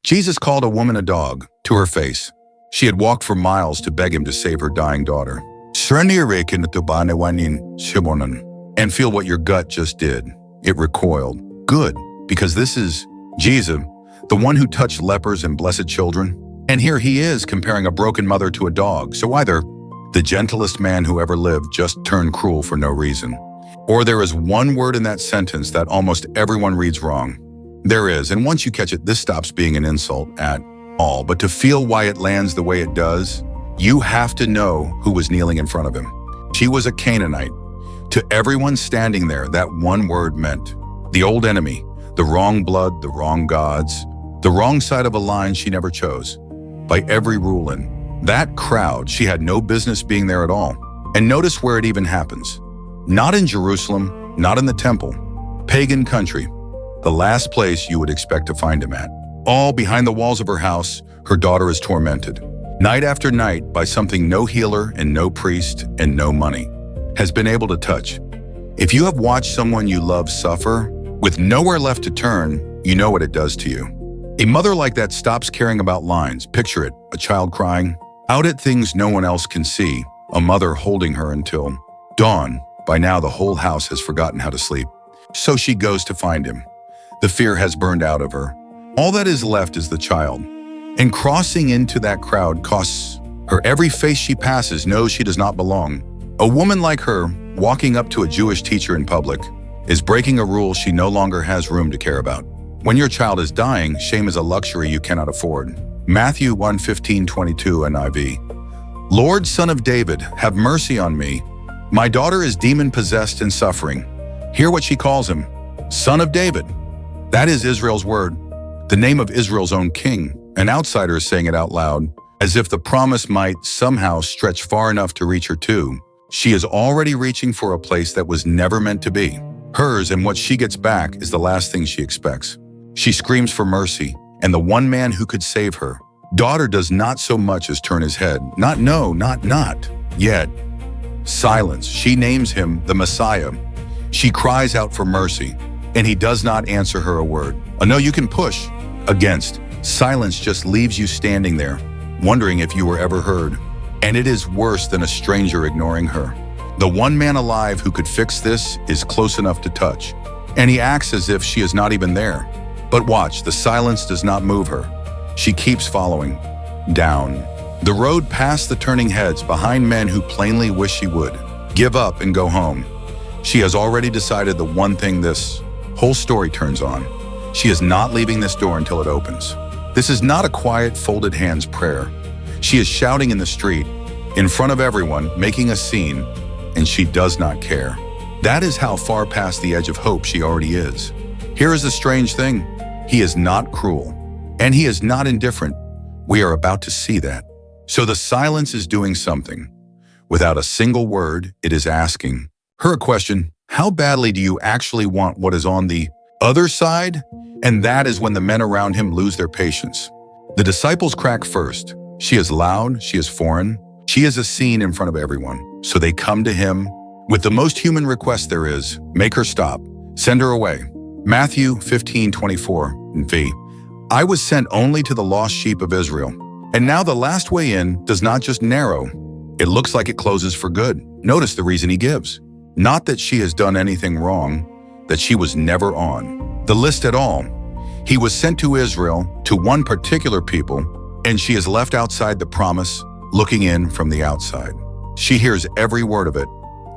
Jesus called a woman a dog to her face. She had walked for miles to beg him to save her dying daughter. And feel what your gut just did. It recoiled. Good, because this is Jesus, the one who touched lepers and blessed children. And here he is comparing a broken mother to a dog. So either the gentlest man who ever lived just turned cruel for no reason, or there is one word in that sentence that almost everyone reads wrong. There is, and once you catch it, this stops being an insult at all. But to feel why it lands the way it does, you have to know who was kneeling in front of him. She was a Canaanite. To everyone standing there, that one word meant the old enemy, the wrong blood, the wrong gods, the wrong side of a line she never chose. By every rule in that crowd, she had no business being there at all. And notice where it even happens. Not in Jerusalem, not in the temple, pagan country, the last place you would expect to find him at. All behind the walls of her house, her daughter is tormented, night after night, by something no healer and no priest and no money has been able to touch. If you have watched someone you love suffer, with nowhere left to turn, you know what it does to you. A mother like that stops caring about lines. Picture it, a child crying, out at things no one else can see, a mother holding her until dawn. By now, the whole house has forgotten how to sleep. So she goes to find him. The fear has burned out of her. All that is left is the child. And crossing into that crowd costs her every face she passes knows she does not belong. A woman like her, walking up to a Jewish teacher in public, is breaking a rule she no longer has room to care about. When your child is dying, shame is a luxury you cannot afford. Matthew 1:15-22 NIV. Lord, Son of David, have mercy on me. My daughter is demon-possessed and suffering. Hear what she calls him, Son of David. That is Israel's word, the name of Israel's own king. An outsider is saying it out loud, as if the promise might somehow stretch far enough to reach her too. She is already reaching for a place that was never meant to be hers, and what she gets back is the last thing she expects. She screams for mercy, and the one man who could save her daughter does not so much as turn his head. Not yet. Silence. She names him the Messiah. She cries out for mercy, and he does not answer her a word. A no you can push against. Silence just leaves you standing there, wondering if you were ever heard. And it is worse than a stranger ignoring her. The one man alive who could fix this is close enough to touch, and he acts as if she is not even there. But watch, the silence does not move her. She keeps following, down the road past the turning heads, behind men who plainly wish she would give up and go home. She has already decided the one thing this whole story turns on. She is not leaving this door until it opens. This is not a quiet, folded hands prayer. She is shouting in the street, in front of everyone, making a scene, and she does not care. That is how far past the edge of hope she already is. Here is the strange thing. He is not cruel, and he is not indifferent. We are about to see that. So the silence is doing something. Without a single word, it is asking her a question. How badly do you actually want what is on the other side? And that is when the men around him lose their patience. The disciples crack first. She is loud, she is foreign, she is a scene in front of everyone. So they come to him with the most human request there is. Make her stop, send her away. Matthew 15:24 V. I was sent only to the lost sheep of Israel. And now the last way in does not just narrow, it looks like it closes for good. Notice the reason he gives. Not that she has done anything wrong, that she was never on the list at all. He was sent to Israel, to one particular people, and she is left outside the promise, looking in from the outside. She hears every word of it,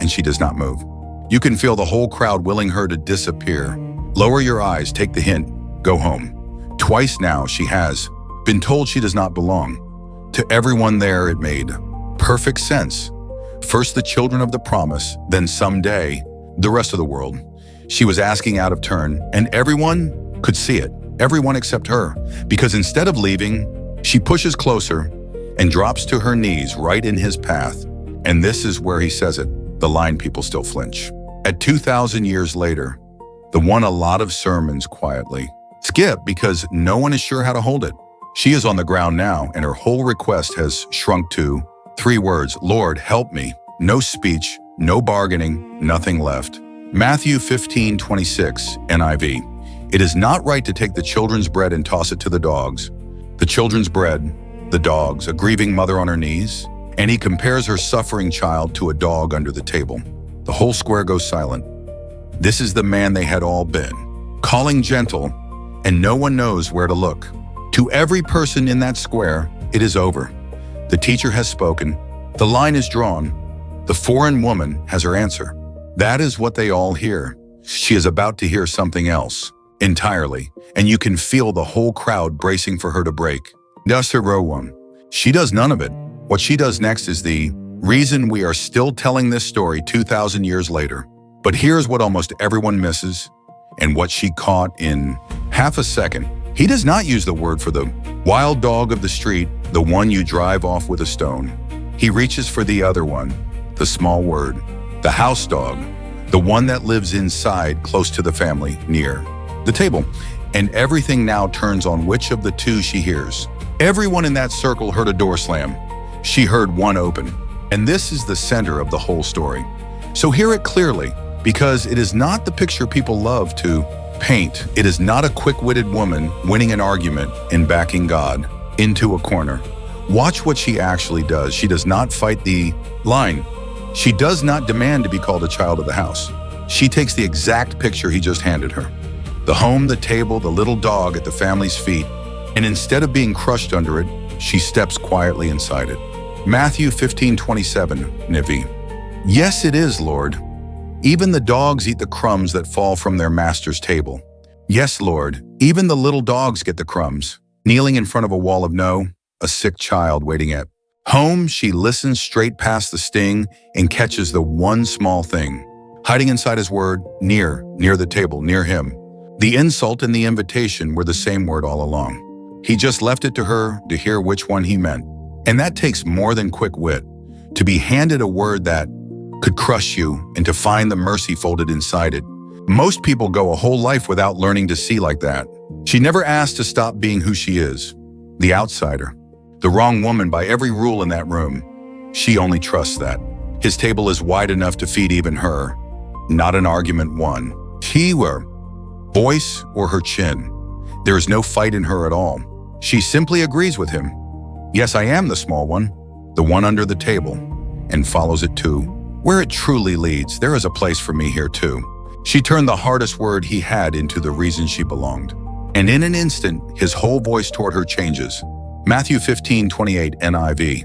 and she does not move. You can feel the whole crowd willing her to disappear. Lower your eyes, take the hint, go home. Twice now she has been told she does not belong. To everyone there it made perfect sense. First the children of the promise, then someday the rest of the world. She was asking out of turn, and everyone could see it, everyone except her, because instead of leaving, she pushes closer and drops to her knees right in his path. And this is where he says it. The line people still flinch. At 2,000 years later, the one a lot of sermons quietly skip because no one is sure how to hold it. She is on the ground now, and her whole request has shrunk to 3 words, Lord, help me. No speech, no bargaining, nothing left. Matthew 15:26 NIV. It is not right to take the children's bread and toss it to the dogs. the children's bread, the dogs, a grieving mother on her knees, and he compares her suffering child to a dog under the table. The whole square goes silent. This is the man they had all been, calling gentle, and no one knows where to look. To every person in that square, it is over. The teacher has spoken. The line is drawn. The foreign woman has her answer. That is what they all hear. She is about to hear something else, entirely, and you can feel the whole crowd bracing for her to break. That's her row one. She does none of it. What she does next is the reason we are still telling this story 2,000 years later. But here's what almost everyone misses, and what she caught in half a second. He does not use the word for the wild dog of the street, the one you drive off with a stone. He reaches for the other one, the small word, the house dog, the one that lives inside, close to the family, near the table. And everything now turns on which of the two she hears. Everyone in that circle heard a door slam. She heard one open. And this is the center of the whole story. So hear it clearly, because it is not the picture people love to paint. It is not a quick-witted woman winning an argument and backing God into a corner. Watch what she actually does. She does not fight the line. She does not demand to be called a child of the house. She takes the exact picture he just handed her. The home, the table, the little dog at the family's feet, and instead of being crushed under it, she steps quietly inside it. Matthew 15:27, Nivi. Yes, it is, Lord. Even the dogs eat the crumbs that fall from their master's table. Yes, Lord, even the little dogs get the crumbs. Kneeling in front of a wall of no, a sick child waiting at home, she listens straight past the sting and catches the one small thing. Hiding inside his word, near the table, near him. The insult and the invitation were the same word all along. He just left it to her to hear which one he meant. And that takes more than quick wit, to be handed a word that could crush you and to find the mercy folded inside it. Most people go a whole life without learning to see like that. She never asked to stop being who she is, the outsider, the wrong woman by every rule in that room. She only trusts that. His table is wide enough to feed even her, not an argument won. He were voice or her chin. There is no fight in her at all. She simply agrees with him. Yes, I am the small one, the one under the table, and follows it too. Where it truly leads, there is a place for me here too. She turned the hardest word he had into the reason she belonged. And in an instant, his whole voice toward her changes. Matthew 15:28 NIV.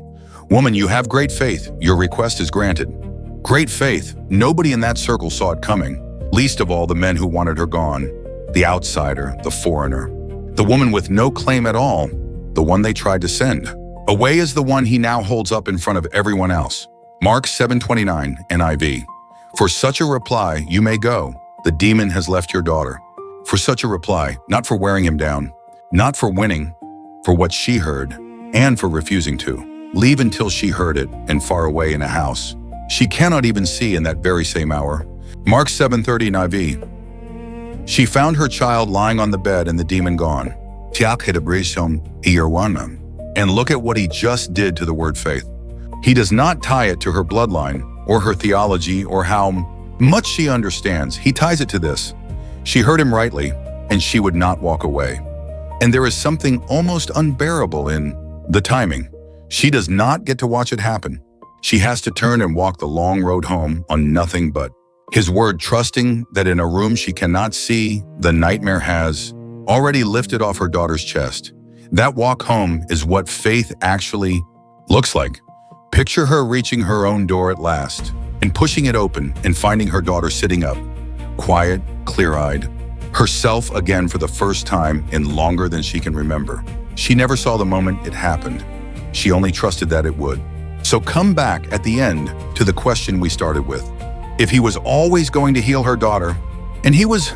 Woman, you have great faith. Your request is granted. Great faith. Nobody in that circle saw it coming, least of all the men who wanted her gone. The outsider, the foreigner. The woman with no claim at all, the one they tried to send. Away is the one he now holds up in front of everyone else. Mark 7:29 NIV. For such a reply, you may go. The demon has left your daughter. For such a reply, not for wearing him down, not for winning, for what she heard, and for refusing to. Leave until she heard it, and far away in a house she cannot even see in that very same hour. Mark 7:30 NIV. She found her child lying on the bed and the demon gone. And look at what he just did to the word faith. He does not tie it to her bloodline or her theology or how much she understands. He ties it to this. She heard him rightly, and she would not walk away. And there is something almost unbearable in the timing. She does not get to watch it happen. She has to turn and walk the long road home on nothing but his word, trusting that in a room she cannot see, the nightmare has already lifted off her daughter's chest. That walk home is what faith actually looks like. Picture her reaching her own door at last and pushing it open and finding her daughter sitting up, quiet, clear-eyed, herself again for the first time in longer than she can remember. She never saw the moment it happened. She only trusted that it would. So come back at the end to the question we started with. If he was always going to heal her daughter, and he was,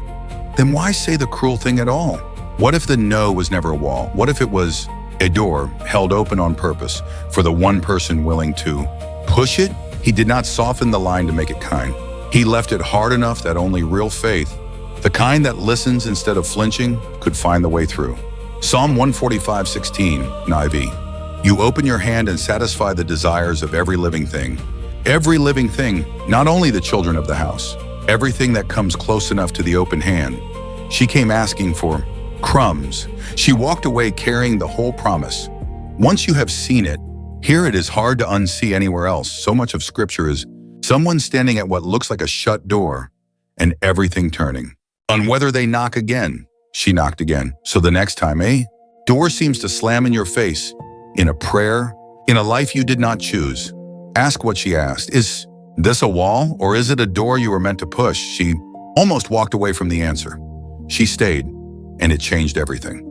then why say the cruel thing at all? What if the no was never a wall? What if it was a door held open on purpose for the one person willing to push it? He did not soften the line to make it kind. He left it hard enough that only real faith, the kind that listens instead of flinching, could find the way through. Psalm 145:16, NIV. You open your hand and satisfy the desires of every living thing. Every living thing, not only the children of the house, everything that comes close enough to the open hand. She came asking for Crumbs. She walked away carrying the whole promise. Once you have seen it, here it is hard to unsee anywhere else. So much of Scripture is someone standing at what looks like a shut door and everything turning. On whether they knock again, she knocked again. So the next time, door seems to slam in your face, in a prayer, in a life you did not choose. Ask what she asked. Is this a wall or is it a door you were meant to push? She almost walked away from the answer. She stayed, and it changed everything.